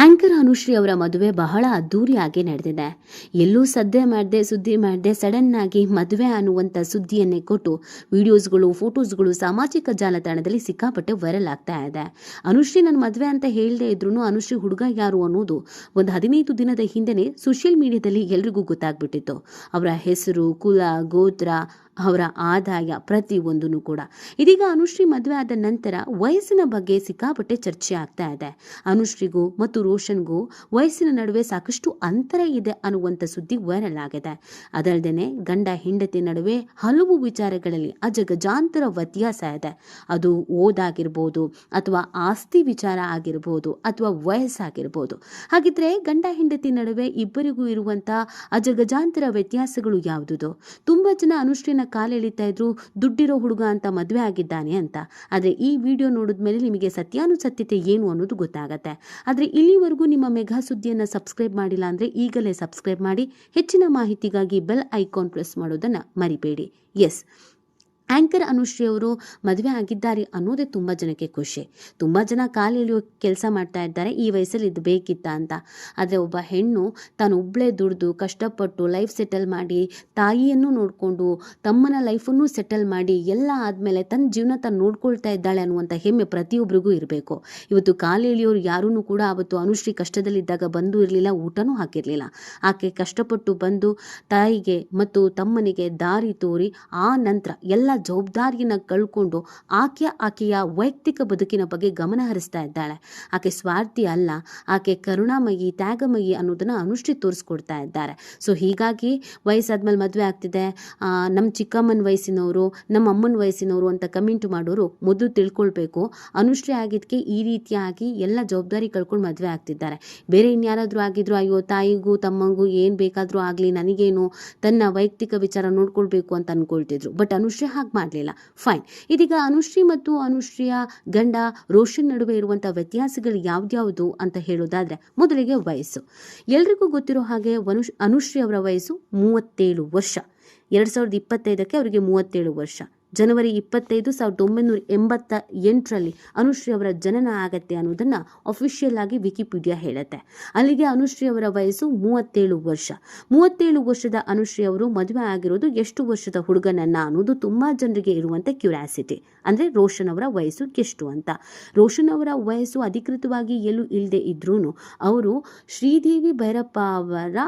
Anchor Anushree ಅವರ ಮದುವೆ ಬಹಳ ಅದ್ದೂರಿಯಾಗಿ ನಡೆದಿದೆ. ಎಲ್ಲೂ ಸುದ್ದಿ ಮಾಡದೆ ಸಡನ್ ಆಗಿ ಮದುವೆ ಅನ್ನುವಂಥ ಸುದ್ದಿಯನ್ನೇ ಕೊಟ್ಟು ವಿಡಿಯೋಸ್ಗಳು, ಫೋಟೋಸ್ಗಳು ಸಾಮಾಜಿಕ ಜಾಲತಾಣದಲ್ಲಿ ಸಿಕ್ಕಾಪಟ್ಟೆ ವೈರಲ್ ಆಗ್ತಾ ಇದೆ. ಅನುಶ್ರೀ ನನ್ನ ಮದುವೆ ಅಂತ ಹೇಳದೇ ಇದ್ರೂ ಅನುಶ್ರೀ ಹುಡುಗ ಯಾರು ಅನ್ನೋದು ಒಂದು 15 ದಿನದ ಹಿಂದೆನೇ ಸೋಷಿಯಲ್ ಮೀಡಿಯಾದಲ್ಲಿ ಎಲ್ರಿಗೂ ಗೊತ್ತಾಗ್ಬಿಟ್ಟಿತ್ತು. ಅವರ ಹೆಸರು, ಕುಲ, ಗೋತ್ರ, ಅವರ ಆದಾಯ ಪ್ರತಿಯೊಂದೂ ಕೂಡ. ಇದೀಗ ಅನುಶ್ರೀ ಮದುವೆ ಆದ ನಂತರ ವಯಸ್ಸಿನ ಬಗ್ಗೆ ಸಿಕ್ಕಾಪಟ್ಟೆ ಚರ್ಚೆ ಆಗ್ತಾ ಇದೆ. ಅನುಶ್ರೀಗೂ ಮತ್ತು ರೋಷನ್ಗೂ ವಯಸ್ಸಿನ ನಡುವೆ ಸಾಕಷ್ಟು ಅಂತರ ಇದೆ ಅನ್ನುವಂಥ ಸುದ್ದಿ ವೈರಲ್ ಆಗಿದೆ. ಅದಲ್ಲದೆ ಗಂಡ ಹೆಂಡತಿ ನಡುವೆ ಹಲವು ವಿಚಾರಗಳಲ್ಲಿ ಅಜಗಜಾಂತರ ವ್ಯತ್ಯಾಸ ಇದೆ. ಅದು ಓದಾಗಿರ್ಬೋದು, ಅಥವಾ ಆಸ್ತಿ ವಿಚಾರ ಆಗಿರ್ಬೋದು, ಅಥವಾ ವಯಸ್ಸಾಗಿರ್ಬೋದು. ಹಾಗಿದ್ರೆ ಗಂಡ ಹೆಂಡತಿ ನಡುವೆ ಇಬ್ಬರಿಗೂ ಇರುವಂಥ ಅಜಗಜಾಂತರ ವ್ಯತ್ಯಾಸಗಳು ಯಾವುದುದು? ತುಂಬಾ ಜನ ಅನುಶ್ರೀನ ಕಾಲೆಳಿತಾ ಇದ್ರು, ದುಡ್ಡಿರೋ ಹುಡುಗ ಅಂತ ಮದುವೆ ಆಗಿದ್ದಾನೆ ಅಂತ. ಆದರೆ ಈ ವಿಡಿಯೋ ನೋಡಿದ್ಮೇಲೆ ನಿಮಗೆ ಸತ್ಯಾನುಸತ್ಯತೆ ಏನು ಅನ್ನೋದು ಗೊತ್ತಾಗತ್ತೆ. ಆದರೆ ಇಲ್ಲಿವರೆಗೂ ನಿಮ್ಮ ಮೆಗಾ ಸುದ್ದಿಯನ್ನು ಸಬ್ಸ್ಕ್ರೈಬ್ ಮಾಡಿಲ್ಲ ಅಂದರೆ ಈಗಲೇ ಸಬ್ಸ್ಕ್ರೈಬ್ ಮಾಡಿ. ಹೆಚ್ಚಿನ ಮಾಹಿತಿಗಾಗಿ ಬೆಲ್ ಐಕಾನ್ ಪ್ರೆಸ್ ಮಾಡೋದನ್ನು ಮರಿಬೇಡಿ. ಎಸ್, ಆಂಕರ್ ಅನುಶ್ರೀ ಅವರು ಮದುವೆ ಆಗಿದ್ದಾರೆ ಅನ್ನೋದೇ ತುಂಬ ಜನಕ್ಕೆ ಖುಷಿ. ತುಂಬ ಜನ ಕಾಲೆಳೆಯೋ ಕೆಲಸ ಮಾಡ್ತಾ ಇದ್ದಾರೆ, ಈ ವಯಸ್ಸಲ್ಲಿ ಇದು ಬೇಕಿತ್ತ ಅಂತ. ಆದರೆ ಒಬ್ಬ ಹೆಣ್ಣು ತಾನು ಒಬ್ಬಳೇ ದುಡಿದು ಕಷ್ಟಪಟ್ಟು ಲೈಫ್ ಸೆಟಲ್ ಮಾಡಿ, ತಾಯಿಯನ್ನು ನೋಡಿಕೊಂಡು ತಮ್ಮನ ಲೈಫನ್ನು ಸೆಟಲ್ ಮಾಡಿ ಎಲ್ಲ ಆದಮೇಲೆ ತನ್ನ ಜೀವನ ತಾನು ನೋಡ್ಕೊಳ್ತಾ ಇದ್ದಾಳೆ ಅನ್ನುವಂಥ ಹೆಮ್ಮೆ ಪ್ರತಿಯೊಬ್ಬರಿಗೂ ಇರಬೇಕು. ಇವತ್ತು ಕಾಲೆಳೆಯೋರು ಯಾರೂ ಕೂಡ ಅವತ್ತು ಅನುಶ್ರೀ ಕಷ್ಟದಲ್ಲಿದ್ದಾಗ ಬಂದು ಇರಲಿಲ್ಲ, ಊಟನೂ ಹಾಕಿರಲಿಲ್ಲ. ಆಕೆ ಕಷ್ಟಪಟ್ಟು ಬಂದು ತಾಯಿಗೆ ಮತ್ತು ತಮ್ಮನಿಗೆ ದಾರಿ ತೋರಿ ಆ ನಂತರ ಎಲ್ಲ ಜವಾಬ್ದಾರಿಯನ್ನು ಕಳ್ಕೊಂಡು ಆಕೆಯ ವೈಯಕ್ತಿಕ ಬದುಕಿನ ಬಗ್ಗೆ ಗಮನ ಹರಿಸ್ತಾ ಇದ್ದಾಳೆ. ಆಕೆ ಸ್ವಾರ್ಥಿ ಅಲ್ಲ, ಆಕೆ ಕರುಣಾಮಯಿ, ತ್ಯಾಗಮಯಿ ಅನ್ನೋದನ್ನ ಅನುಶ್ರೀ ತೋರಿಸ್ಕೊಡ್ತಾ ಇದ್ದಾರೆ. ಸೊ ಹೀಗಾಗಿ ವಯಸ್ಸಾದ್ಮೇಲೆ ಮದುವೆ ಆಗ್ತಿದೆ, ನಮ್ಮ ಚಿಕ್ಕಮ್ಮನ ವಯಸ್ಸಿನವರು, ನಮ್ಮ ಅಮ್ಮನ ವಯಸ್ಸಿನವರು ಅಂತ ಕಮೆಂಟ್ ಮಾಡೋರು ಮೊದಲು ತಿಳ್ಕೊಳ್ಬೇಕು, ಅನುಶ್ರೀ ಆಗಿದ್ದಕ್ಕೆ ಈ ರೀತಿಯಾಗಿ ಎಲ್ಲ ಜವಾಬ್ದಾರಿ ಕಳ್ಕೊಂಡು ಮದುವೆ ಆಗ್ತಿದ್ದಾರೆ. ಬೇರೆ ಇನ್ಯಾರಾದರೂ ಆಗಿದ್ರು ಅಯ್ಯೋ ತಾಯಿಗೂ ತಮ್ಮಂಗೂ ಏನು ಬೇಕಾದರೂ ಆಗಲಿ ನನಗೇನು, ತನ್ನ ವೈಯಕ್ತಿಕ ವಿಚಾರ ನೋಡ್ಕೊಳ್ಬೇಕು ಅಂತ ಅನ್ಕೊಳ್ತಿದ್ರು. ಬಟ್ ಅನುಶ್ರೀ ಹಾಗೆ ಮಾಡಲಿಲ್ಲ. ಫೈನ್. ಇದೀಗ ಅನುಶ್ರೀ ಮತ್ತು ಅನುಶ್ರೀಯ ಗಂಡ ರೋಷನ್ ನಡುವೆ ಇರುವಂತಹ ವ್ಯತ್ಯಾಸಗಳು ಯಾವ್ದ್ಯಾವುದು ಅಂತ ಹೇಳೋದಾದ್ರೆ, ಮೊದಲಿಗೆ ವಯಸ್ಸು. ಎಲ್ರಿಗೂ ಗೊತ್ತಿರೋ ಹಾಗೆ ಅನುಶ್ರೀ ಅವರ ವಯಸ್ಸು 37 ವರ್ಷ. 2025ಕ್ಕೆ ಅವರಿಗೆ 37 ವರ್ಷ. ಜನವರಿ 25, 1988ರಲ್ಲಿ ಅನುಶ್ರೀ ಅವರ ಜನನ ಆಗತ್ತೆ ಅನ್ನೋದನ್ನ ಅಫಿಷಿಯಲ್ ಆಗಿ ವಿಕಿಪೀಡಿಯಾ ಹೇಳುತ್ತೆ. ಅಲ್ಲಿಗೆ ಅನುಶ್ರೀ ಅವರ ವಯಸ್ಸು 37 ವರ್ಷ. 37 ವರ್ಷದ ಅನುಶ್ರೀ ಅವರು ಮದುವೆ ಆಗಿರೋದು ಎಷ್ಟು ವರ್ಷದ ಹುಡುಗನನ್ನ ಅನ್ನೋದು ತುಂಬಾ ಜನರಿಗೆ ಇರುವಂತೆ ಕ್ಯೂರಿಯಾಸಿಟಿ. ಅಂದ್ರೆ ರೋಷನ್ ಅವರ ವಯಸ್ಸು ಎಷ್ಟು ಅಂತ. ರೋಷನ್ ಅವರ ವಯಸ್ಸು ಅಧಿಕೃತವಾಗಿ ಎಲ್ಲೂ ಇಲ್ಲದೆ ಇದ್ರೂ ಅವರು ಶ್ರೀದೇವಿ ಭೈರಪ್ಪ ಅವರ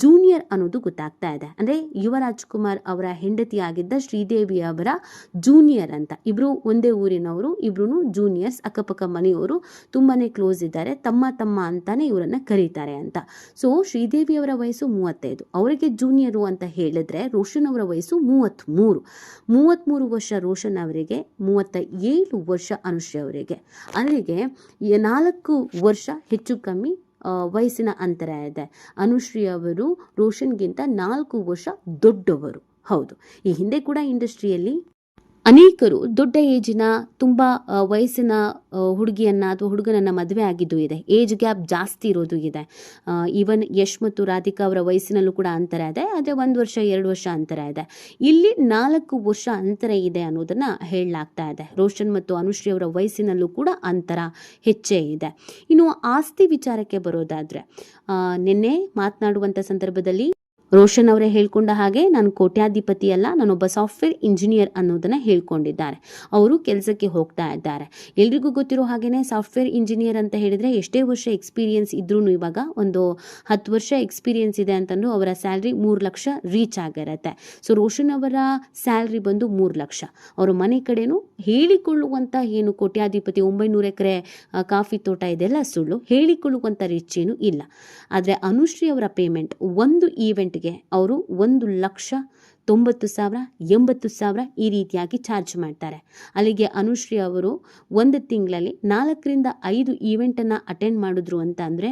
ಜೂನಿಯರ್ ಅನ್ನೋದು ಗೊತ್ತಾಗ್ತಾ ಇದೆ. ಅಂದ್ರೆ ಯುವರಾಜ್ ಕುಮಾರ್ ಅವರ ಹೆಂಡತಿ ಆಗಿದ್ದ ಶ್ರೀದೇವಿ ಅವರ ಜೂನಿಯರ್ ಅಂತ. ಇಬ್ರು ಒಂದೇ ಊರಿನವರು, ಇಬ್ರು ಜೂನಿಯರ್ಸ್, ಅಕ್ಕಪಕ್ಕ ಮನೆಯವರು, ತುಂಬಾನೇ ಕ್ಲೋಸ್ ಇದ್ದಾರೆ, ತಮ್ಮ ಅಂತಾನೆ ಇವರನ್ನ ಕರೀತಾರೆ ಅಂತ. ಸೊ ಶ್ರೀದೇವಿ ಅವರ ವಯಸ್ಸು 35, ಅವರಿಗೆ ಜೂನಿಯರು ಅಂತ ಹೇಳಿದ್ರೆ ರೋಷನ್ ಅವರ ವಯಸ್ಸು 33 ವರ್ಷ ರೋಷನ್ ಅವರಿಗೆ, 37 ವರ್ಷ ಅನುಶ್ರೀ ಅವರಿಗೆ. ಅಲ್ಲಿಗೆ 4 ವರ್ಷ ಹೆಚ್ಚು ಕಮ್ಮಿ ವಯಸ್ಸಿನ ಅಂತರ ಇದೆ. ಅನುಶ್ರೀ ಅವರು ರೋಷನ್ಗಿಂತ 4 ವರ್ಷ ದೊಡ್ಡವರು. ಹೌದು, ಈ ಹಿಂದೆ ಕೂಡ ಇಂಡಸ್ಟ್ರಿಯಲ್ಲಿ ಅನೇಕರು ದೊಡ್ಡ ಏಜಿನ ತುಂಬ ವಯಸ್ಸಿನ ಹುಡುಗಿಯನ್ನ ಅಥವಾ ಹುಡುಗನನ್ನ ಮದುವೆ ಆಗಿದ್ದು ಇದೆ. ಏಜ್ ಗ್ಯಾಪ್ ಜಾಸ್ತಿ ಇರೋದು ಇದೆ. ಈವನ್ ಯಶ್ ಮತ್ತು ರಾಧಿಕಾ ಅವರ ವಯಸ್ಸಿನಲ್ಲೂ ಕೂಡ ಅಂತರ ಇದೆ, ಆದರೆ 1 ವರ್ಷ 2 ವರ್ಷ ಅಂತರ ಇದೆ. ಇಲ್ಲಿ 4 ವರ್ಷ ಅಂತರ ಇದೆ ಅನ್ನೋದನ್ನ ಹೇಳಲಾಗ್ತಾ ಇದೆ. ರೋಷನ್ ಮತ್ತು ಅನುಶ್ರೀ ಅವರ ವಯಸ್ಸಿನಲ್ಲೂ ಕೂಡ ಅಂತರ ಹೆಚ್ಚೇ ಇದೆ. ಇನ್ನು ಆಸ್ತಿ ವಿಚಾರಕ್ಕೆ ಬರೋದಾದ್ರೆ, ನಿನ್ನೆ ಮಾತನಾಡುವಂಥ ಸಂದರ್ಭದಲ್ಲಿ ರೋಷನ್ ಅವರೇ ಹೇಳ್ಕೊಂಡ ಹಾಗೆ, ನಾನು ಕೋಟ್ಯಾಧಿಪತಿ ಅಲ್ಲ, ನಾನೊಬ್ಬ ಸಾಫ್ಟ್ವೇರ್ ಇಂಜಿನಿಯರ್ ಅನ್ನೋದನ್ನ ಹೇಳ್ಕೊಂಡಿದ್ದಾರೆ. ಅವರು ಕೆಲಸಕ್ಕೆ ಹೋಗ್ತಾ ಇದ್ದಾರೆ. ಎಲ್ರಿಗೂ ಗೊತ್ತಿರೋ ಹಾಗೇನೆ ಸಾಫ್ಟ್ವೇರ್ ಇಂಜಿನಿಯರ್ ಅಂತ ಹೇಳಿದ್ರೆ ಎಷ್ಟೇ ವರ್ಷ ಎಕ್ಸ್ಪೀರಿಯನ್ಸ್ ಇದ್ರೂ ಇವಾಗ ಒಂದು 10 ವರ್ಷ ಎಕ್ಸ್ಪೀರಿಯನ್ಸ್ ಇದೆ ಅಂತಂದು ಅವರ ಸ್ಯಾಲ್ರಿ 3 ಲಕ್ಷ ರೀಚ್ ಆಗಿರುತ್ತೆ. ಸೊ ರೋಷನ್ ಅವರ ಸ್ಯಾಲ್ರಿ ಬಂದು 3 ಲಕ್ಷ. ಅವರ ಮನೆ ಕಡೆನೂ ಹೇಳಿಕೊಳ್ಳುವಂತ ಏನು ಕೋಟ್ಯಾಧಿಪತಿ 900 ಎಕರೆ ಕಾಫಿ ತೋಟ ಇದೆಲ್ಲ ಸುಳ್ಳು, ಹೇಳಿಕೊಳ್ಳುವಂತ ರಿಚ್ ಏನು ಇಲ್ಲ. ಆದ್ರೆ ಅನುಶ್ರೀ ಅವರ ಪೇಮೆಂಟ್ ಒಂದು ಈವೆಂಟ್ ಅವರು 1,90,000, 80,000 ಈ ರೀತಿಯಾಗಿ ಚಾರ್ಜ್ ಮಾಡ್ತಾರೆ. ಅಲ್ಲಿಗೆ ಅನುಶ್ರೀ ಅವರು ಒಂದು ತಿಂಗಳಲ್ಲಿ 4 ರಿಂದ 5 ಈವೆಂಟನ್ನು ಅಟೆಂಡ್ ಮಾಡಿದ್ರು ಅಂತ ಅಂದರೆ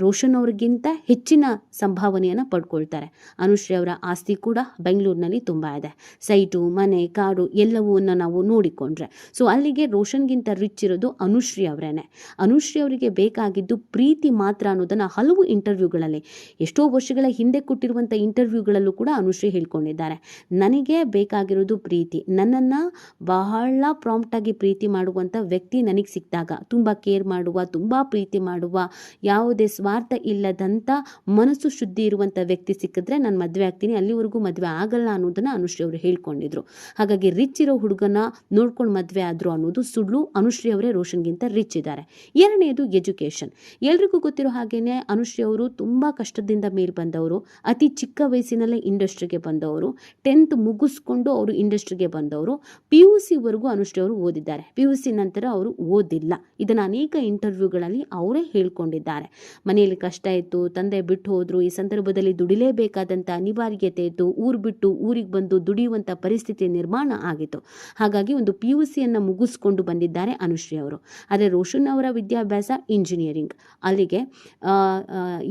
ರೋಷನ್ ಅವ್ರಿಗಿಂತ ಹೆಚ್ಚಿನ ಸಂಭಾವನೆಯನ್ನು ಪಡ್ಕೊಳ್ತಾರೆ. ಅನುಶ್ರೀ ಅವರ ಆಸ್ತಿ ಕೂಡ ಬೆಂಗಳೂರಿನಲ್ಲಿ ತುಂಬ ಇದೆ. ಸೈಟು, ಮನೆ, ಕಾಡು ಎಲ್ಲವನ್ನ ನಾವು ನೋಡಿಕೊಂಡ್ರೆ, ಸೊ ಅಲ್ಲಿಗೆ ರೋಷನ್ಗಿಂತ ರಿಚ್ ಇರೋದು ಅನುಶ್ರೀ ಅವರೇನೆ. ಅನುಶ್ರೀ ಅವರಿಗೆ ಬೇಕಾಗಿದ್ದು ಪ್ರೀತಿ ಮಾತ್ರ ಅನ್ನೋದನ್ನು ಹಲವು ಇಂಟರ್ವ್ಯೂಗಳಲ್ಲಿ, ಎಷ್ಟೋ ವರ್ಷಗಳ ಹಿಂದೆ ಕೊಟ್ಟಿರುವಂಥ ಇಂಟರ್ವ್ಯೂಗಳಲ್ಲೂ ಕೂಡ ಅನುಶ್ರೀ ಅನುಶ್ರೀ ಹೇಳ್ಕೊಂಡಿದ್ದಾರೆ. ನನಗೆ ಬೇಕಾಗಿರೋದು ಪ್ರೀತಿ. ನನ್ನನ್ನು ಬಹಳ ಪ್ರಾಂಪ್ಟಾಗಿ ಪ್ರೀತಿ ಮಾಡುವಂಥ ವ್ಯಕ್ತಿ ನನಗೆ ಸಿಕ್ಕಿದಾಗ, ತುಂಬ ಕೇರ್ ಮಾಡುವ, ತುಂಬ ಪ್ರೀತಿ ಮಾಡುವ, ಯಾವುದೇ ಸ್ವಾರ್ಥ ಇಲ್ಲದಂಥ ಮನಸ್ಸು ಶುದ್ಧಿ ಇರುವಂಥ ವ್ಯಕ್ತಿ ಸಿಕ್ಕಿದ್ರೆ ನಾನು ಮದುವೆ ಆಗ್ತೀನಿ, ಅಲ್ಲಿವರೆಗೂ ಮದುವೆ ಆಗಲ್ಲ ಅನ್ನೋದನ್ನು ಅನುಶ್ರೀ ಅವರು ಹೇಳ್ಕೊಂಡಿದ್ರು. ಹಾಗಾಗಿ ರಿಚ್ ಇರೋ ಹುಡುಗನ ನೋಡ್ಕೊಂಡು ಮದುವೆ ಆದರು ಅನ್ನೋದು ಸುಳ್ಳು. ಅನುಶ್ರೀ ಅವರೇ ರೋಷನ್ಗಿಂತ ರಿಚ್ ಇದ್ದಾರೆ. ಎರಡನೇದು ಎಜುಕೇಷನ್. ಎಲ್ರಿಗೂ ಗೊತ್ತಿರೋ ಹಾಗೇನೆ ಅನುಶ್ರೀ ಅವರು ತುಂಬ ಕಷ್ಟದಿಂದ ಮೇಲೆ ಬಂದವರು. ಅತಿ ಚಿಕ್ಕ ವಯಸ್ಸಿನಲ್ಲೇ ಇಂಡಸ್ಟ್ರಿಗೆ ಬಂದವರು. 10th ಮುಗಿಸ್ಕೊಂಡು ಅವರು ಇಂಡಸ್ಟ್ರಿಗೆ ಬಂದವರು. PUC ವರೆಗೂ ಅನುಶ್ರೀ ಅವರು ಓದಿದ್ದಾರೆ. PUC ನಂತರ ಅವರು ಓದಿಲ್ಲ. ಇದನ್ನು ಅನೇಕ ಇಂಟರ್ವ್ಯೂಗಳಲ್ಲಿ ಅವರೇ ಹೇಳ್ಕೊಂಡಿದ್ದಾರೆ. ಮನೆಯಲ್ಲಿ ಕಷ್ಟ ಇತ್ತು, ತಂದೆ ಬಿಟ್ಟು ಹೋದ್ರು, ಈ ಸಂದರ್ಭದಲ್ಲಿ ದುಡಿಲೇಬೇಕಾದಂಥ ಅನಿವಾರ್ಯತೆ ಇತ್ತು, ಊರು ಬಿಟ್ಟು ಊರಿಗೆ ಬಂದು ದುಡಿಯುವಂಥ ಪರಿಸ್ಥಿತಿ ನಿರ್ಮಾಣ ಆಗಿತ್ತು. ಹಾಗಾಗಿ ಒಂದು PUCಯನ್ನು ಮುಗಿಸ್ಕೊಂಡು ಬಂದಿದ್ದಾರೆ ಅನುಶ್ರೀ ಅವರು. ಆದರೆ ರೋಷನ್ ಅವರ ವಿದ್ಯಾಭ್ಯಾಸ ಇಂಜಿನಿಯರಿಂಗ್. ಅಲ್ಲಿಗೆ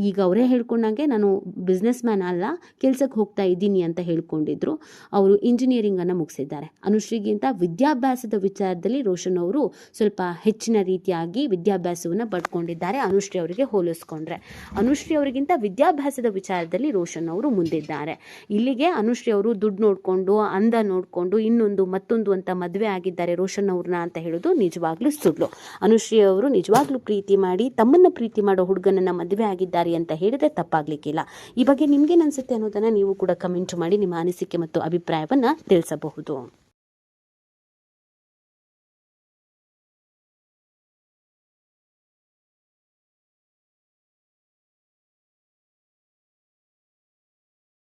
ಈಗ ಅವರೇ ಹೇಳ್ಕೊಂಡಂಗೆ ನಾನು ಬಿಸ್ನೆಸ್ ಮ್ಯಾನ್ ಅಲ್ಲ, ಕೆಲಸಕ್ಕೆ ಹೋಗ್ತಾ ಇದ್ದೀನಿ ಅಂತ ಹೇಳ್ಕೊಂಡಿದ್ರು. ಅವರು ಇಂಜಿನಿಯರಿಂಗನ್ನು ಮುಗಿಸಿದ್ದಾರೆ. ಅನುಶ್ರೀಗಿಂತ ವಿದ್ಯಾಭ್ಯಾಸದ ವಿಚಾರದಲ್ಲಿ ರೋಷನ್ ಅವರು ಸ್ವಲ್ಪ ಹೆಚ್ಚಿನ ರೀತಿಯಾಗಿ ವಿದ್ಯಾಭ್ಯಾಸವನ್ನು ಪಡ್ಕೊಂಡಿದ್ದಾರೆ ಅನುಶ್ರೀ ಅವರಿಗೆ ಹೋಲಿಸ್ಕೊಂಡ್ರೆ. ಅನುಶ್ರೀ ಅವರಿಗಿಂತ ವಿದ್ಯಾಭ್ಯಾಸದ ವಿಚಾರದಲ್ಲಿ ರೋಷನ್ ಅವರು ಮುಂದಿದ್ದಾರೆ. ಇಲ್ಲಿಗೆ ಅನುಶ್ರೀ ಅವರು ದುಡ್ಡು ನೋಡಿಕೊಂಡು, ಅಂದ ನೋಡಿಕೊಂಡು, ಇನ್ನೊಂದು ಮತ್ತೊಂದು ಅಂತ ಮದುವೆ ಆಗಿದ್ದಾರೆ ರೋಷನ್ ಅವ್ರನ್ನ ಅಂತ ಹೇಳೋದು ನಿಜವಾಗ್ಲೂ ಸುಳ್ಳು. ಅನುಶ್ರೀ ಅವರು ನಿಜವಾಗ್ಲೂ ಪ್ರೀತಿ ಮಾಡಿ ತಮ್ಮನ್ನು ಪ್ರೀತಿ ಮಾಡೋ ಹುಡುಗನನ್ನು ಮದುವೆ ಆಗಿದ್ದಾರೆ ಅಂತ ಹೇಳಿದ್ರೆ ತಪ್ಪಾಗಲಿಕ್ಕಿಲ್ಲ. ಈ ಬಗ್ಗೆ ನಿಮ್ಗೇನು ಅನಿಸುತ್ತೆ ಅನ್ನೋದನ್ನು ನೀವು ಕೂಡ ಕಮೆಂಟ್ ಮಾಡಿ ನಿಮ್ಮ ಅನಿಸಿಕೆ ಮತ್ತು ಅಭಿಪ್ರಾಯವನ್ನು ತಿಳಿಸಬಹುದು.